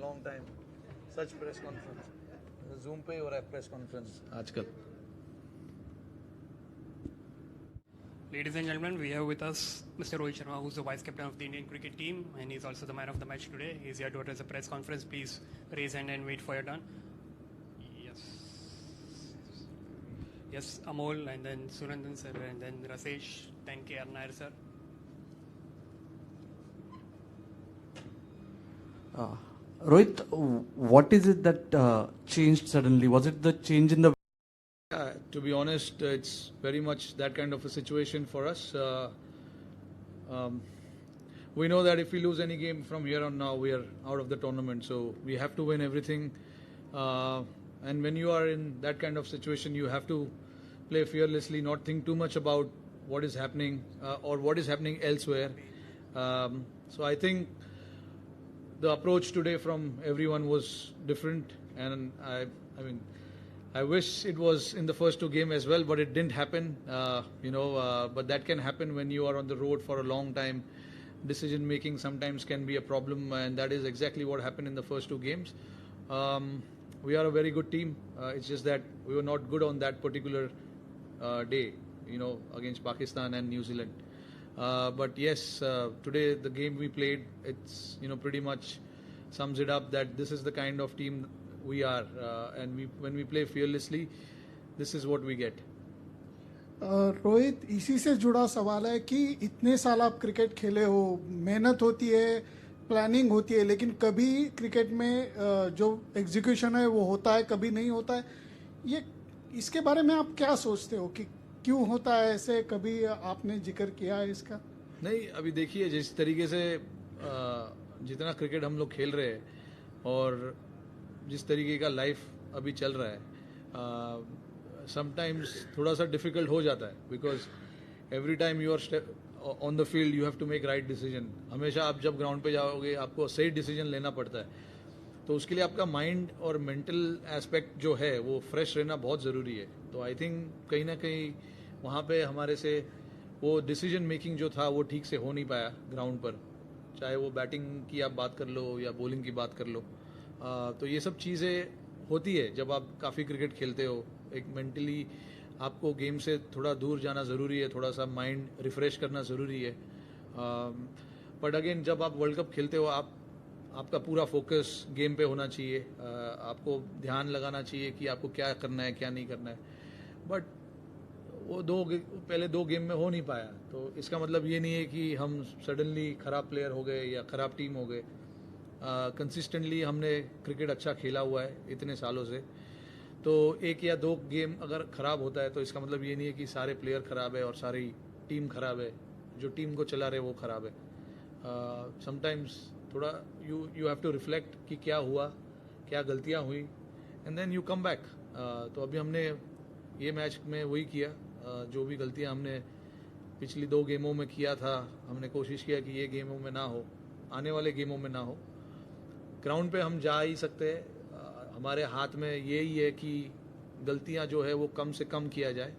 long time. Such press conference. Zoom पे हो रहा है press conference आजकल. Ladies and gentlemen, we have with us Mr. Rohit Sharma, who's the vice captain of the Indian cricket team, and he's also the man of the match today. He's here to address the press conference. Please raise hand and wait for your turn. Yes, Amol, and then Sunandan sir, and then Rasesh, then K.R. Nair sir. Rohit, what is it that changed suddenly? Was it the change in the... To be honest, it's very much that kind of a situation for us. We know that if we lose any game from here on now, we are out of the tournament. So we have to win everything. And when you are in that kind of situation, you have to play fearlessly, not think too much about what is happening or what is happening elsewhere. So I think the approach today from everyone was different, and I mean, I wish it was in the first two games as well, but it didn't happen. But that can happen when you are on the road for a long time. Decision making sometimes can be a problem, and that is exactly what happened in the first two games. We are a very good team. It's just that we were not good on that particular day, against Pakistan and New Zealand. But yes, today the game we played, it's pretty much sums it up that this is the kind of team we are, and when we play fearlessly, this is what we get. Rohit, इसी से जुड़ा सवाल है कि इतने साल आप cricket खेले हो, मेहनत होती है, प्लानिंग होती है, लेकिन कभी क्रिकेट में जो एग्जीक्यूशन है वो होता है, कभी नहीं होता है. ये इसके बारे में आप क्या सोचते हो कि क्यों होता है ऐसे? कभी आपने जिक्र किया है इसका? नहीं, अभी देखिए जिस तरीके से जितना क्रिकेट हम लोग खेल रहे हैं और जिस तरीके का लाइफ अभी चल रहा है, समटाइम्स थोड़ा सा डिफिकल्ट हो जाता है, because every time you are on the field you have to make right decision. हमेशा आप जब ग्राउंड पे जाओगे आपको सही डिसीजन लेना पड़ता है, तो उसके लिए आपका माइंड और मेंटल एस्पेक्ट जो है वो फ्रेश रहना बहुत ज़रूरी है. तो आई थिंक कहीं ना कहीं वहाँ पे हमारे से वो डिसीजन मेकिंग जो था वो ठीक से हो नहीं पाया ग्राउंड पर, चाहे वो बैटिंग की आप बात कर लो या बॉलिंग की बात कर लो. तो ये सब चीज़ें होती है जब आप काफ़ी क्रिकेट खेलते हो. एक मेंटली आपको गेम से थोड़ा दूर जाना ज़रूरी है, थोड़ा सा माइंड रिफ्रेश करना ज़रूरी है. बट अगेन जब आप वर्ल्ड कप खेलते हो आपका पूरा फोकस गेम पे होना चाहिए. आपको ध्यान लगाना चाहिए कि आपको क्या करना है क्या नहीं करना है. बट वो पहले दो गेम में हो नहीं पाया, तो इसका मतलब ये नहीं है कि हम सडनली ख़राब प्लेयर हो गए या ख़राब टीम हो गए. कंसिस्टेंटली हमने क्रिकेट अच्छा खेला हुआ है इतने सालों से. तो एक या दो गेम अगर ख़राब होता है तो इसका मतलब ये नहीं है कि सारे प्लेयर ख़राब है और सारी टीम ख़राब है, जो टीम को चला रहे वो ख़राब है. समटाइम्स थोड़ा यू हैव टू रिफ्लेक्ट कि क्या हुआ, क्या गलतियाँ हुई, and then you come back. तो अभी हमने ये मैच में वही किया. जो भी गलतियाँ हमने पिछली दो गेमों में किया था, हमने कोशिश किया कि ये गेमों में ना हो, आने वाले गेमों में ना हो. ग्राउंड पे हम जा ही सकते हैं, हमारे हाथ में यही है कि गलतियां जो है वो कम से कम किया जाए,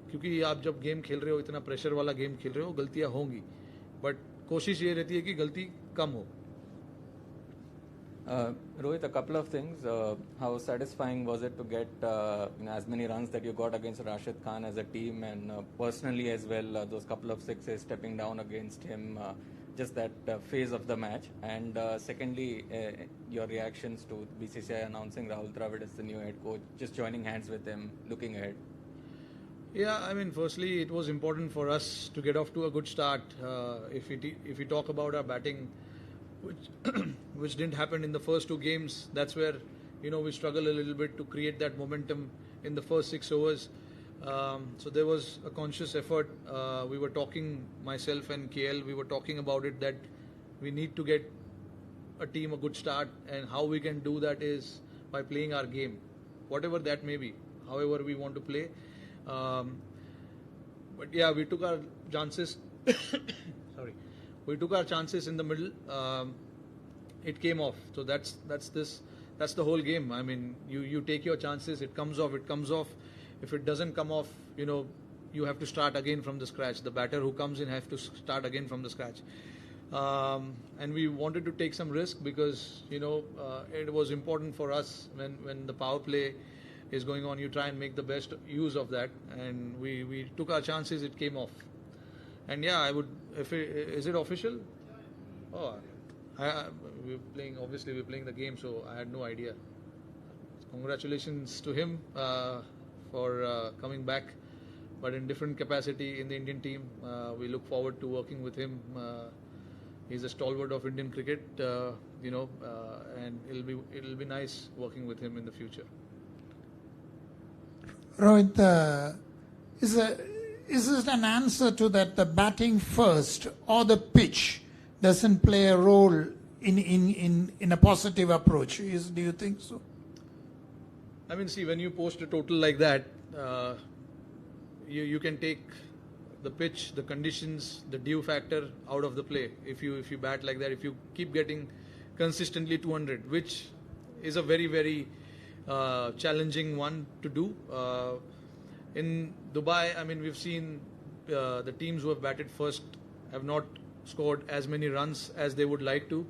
क्योंकि आप जब गेम खेल रहे हो, इतना प्रेशर वाला गेम खेल रहे हो, गलतियां होंगी, बट कोशिश ये रहती है कि गलती कम हो. Rohit, a couple of things. How satisfying was it to get as many runs that you got against Rashid Khan as a team, and personally as well, those couple of sixes stepping down against him, just that phase of the match? And secondly, your reactions to BCCI announcing Rahul Dravid as the new head coach, just joining hands with him, looking ahead. Yeah, I mean, firstly, it was important for us to get off to a good start. If we talk about our batting, which didn't happen in the first two games, that's where we struggle a little bit to create that momentum in the first 6 overs. So there was a conscious effort. We were talking, myself and KL, we were talking about it, that we need to get a team a good start, and how we can do that is by playing our game, whatever that may be, however we want to play. But yeah, we took our chances. Sorry, we took our chances in the middle. It came off. So that's the whole game. I mean, you take your chances. It comes off. It comes off. If it doesn't come off, you have to start again from the scratch. The batter who comes in has to start again from the scratch. And we wanted to take some risk because it was important for us when the power play is going on. You try and make the best use of that, and we took our chances. It came off, and yeah, I would. Is it official? Oh, we're playing the game, so I had no idea. Congratulations to him for coming back, but in different capacity in the Indian team. We look forward to working with him. He's a stalwart of Indian cricket, and it'll be nice working with him in the future. Rohit, is it an answer to that the batting first or the pitch doesn't play a role in a positive approach? Do you think so? I mean, see, when you post a total like that, you can take the pitch, the conditions, the due factor out of the play. If you bat like that, if you keep getting consistently 200, which is a very, very challenging one to do. In Dubai, I mean, we've seen the teams who have batted first have not scored as many runs as they would like to.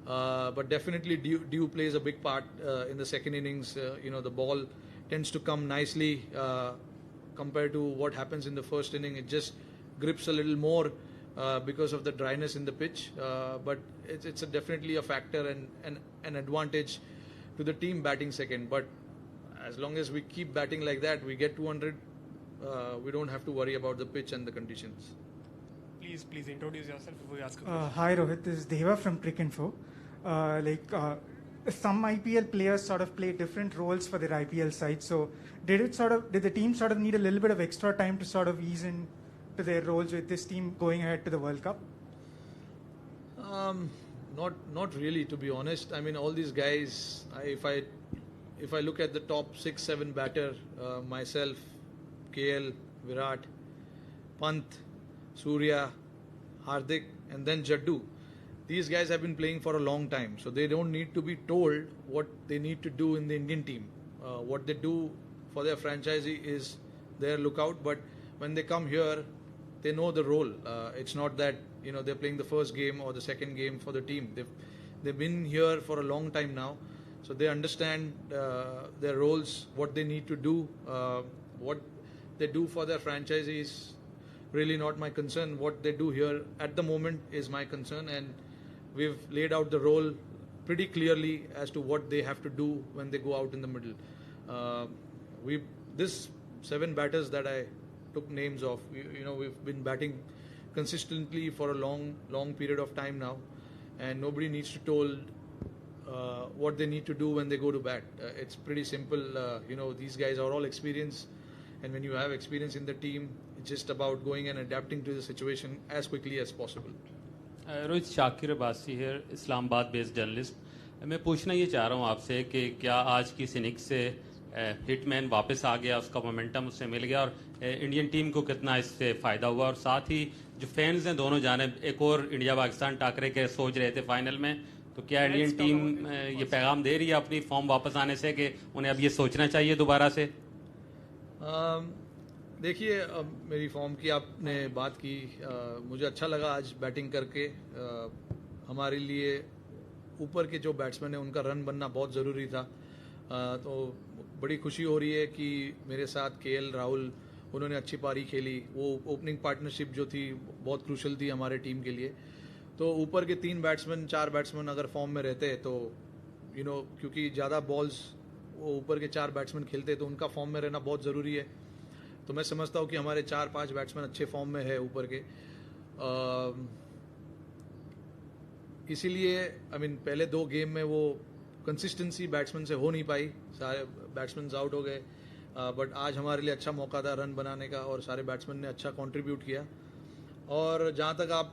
But definitely due plays a big part in the second innings. The ball tends to come nicely compared to what happens in the first inning. It just grips a little more because of the dryness in the pitch. But it's definitely a factor and an advantage to the team batting second. But as long as we keep batting like that, we get 200. We don't have to worry about the pitch and the conditions. Please introduce yourself before you ask a question. Hi Rohit, this is Deva from Cricinfo. Some IPL players sort of play different roles for their IPL side. So did the team sort of need a little bit of extra time to sort of ease into their roles with this team going ahead to the World Cup? Not really, to be honest. I mean, all these guys. If I look at the top 6-7 batter, myself, KL, Virat, Pant, Surya, Hardik, and then Jaddu. These guys have been playing for a long time, so they don't need to be told what they need to do in the Indian team. What they do for their franchisee is their lookout, but when they come here, they know the role. It's not that they're playing the first game or the second game for the team. They've been here for a long time now, so they understand their roles, what they need to do, what they do for their franchisees. Really not my concern. What they do here at the moment is my concern, and we've laid out the role pretty clearly as to what they have to do when they go out in the middle. This 7 batters that I took names of, we've been batting consistently for a long period of time now, and nobody needs to told what they need to do when they go to bat. It's pretty simple. These guys are all experienced, and when you have experience in the team, it's just about going and adapting to the situation as quickly as possible. Rohit, Shakir Abbasi है, Islamabad based journalist. मैं पूछना ये चाह रहा हूँ आपसे कि क्या आज की इनिंग्स से हिटमैन वापस आ गया, उसका मोमेंटम उससे मिल गया, और इंडियन टीम को कितना इससे फ़ायदा हुआ, और साथ ही जो फैंस हैं दोनों जानिब एक और इंडिया पाकिस्तान टाकरे के सोच रहे थे फाइनल में, तो क्या इंडियन टीम ये पैगाम दे रही है अपनी फॉर्म वापस आने से कि उन्हें अब ये सोचना चाहिए दोबारा से? देखिए, मेरी फॉर्म की आपने बात की, मुझे अच्छा लगा आज बैटिंग करके। हमारे लिए ऊपर के जो बैट्समैन हैं उनका रन बनना बहुत ज़रूरी था, तो बड़ी खुशी हो रही है कि मेरे साथ केएल राहुल, उन्होंने अच्छी पारी खेली। वो ओपनिंग पार्टनरशिप जो थी बहुत क्रूशल थी हमारे टीम के लिए। तो ऊपर के 4 बैट्समैन अगर फॉर्म में रहते तो क्योंकि ज़्यादा बॉल्स वो ऊपर के 4 बैट्समैन खेलते तो उनका फॉर्म में रहना बहुत ज़रूरी है। तो मैं समझता हूँ कि हमारे 4-5 बैट्समैन अच्छे फॉर्म में है ऊपर के, इसीलिए पहले 2 गेम में वो कंसिस्टेंसी बैट्समैन से हो नहीं पाई, सारे बैट्समैन आउट हो गए। बट आज हमारे लिए अच्छा मौका था रन बनाने का, और सारे बैट्समैन ने अच्छा कंट्रीब्यूट किया। और जहाँ तक आप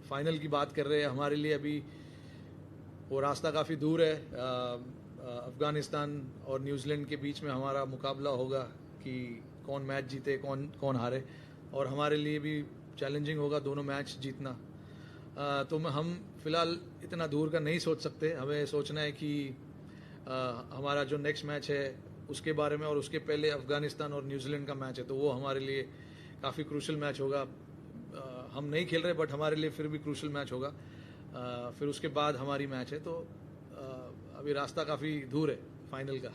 फाइनल की बात कर रहे हैं, हमारे लिए अभी वो रास्ता काफ़ी दूर है। अफ़गानिस्तान और न्यूजीलैंड के बीच में हमारा मुकाबला होगा कि कौन मैच जीते, कौन हारे, और हमारे लिए भी चैलेंजिंग होगा दोनों मैच जीतना। तो हम फिलहाल इतना दूर का नहीं सोच सकते। हमें सोचना है कि हमारा जो नेक्स्ट मैच है उसके बारे में, और उसके पहले अफ़गानिस्तान और न्यूजीलैंड का मैच है, तो वो हमारे लिए काफ़ी क्रूशल मैच होगा। हम नहीं खेल रहे बट हमारे लिए फिर भी क्रूशल मैच होगा। फिर उसके बाद हमारी मैच है, तो अभी रास्ता काफ़ी दूर है फाइनल का।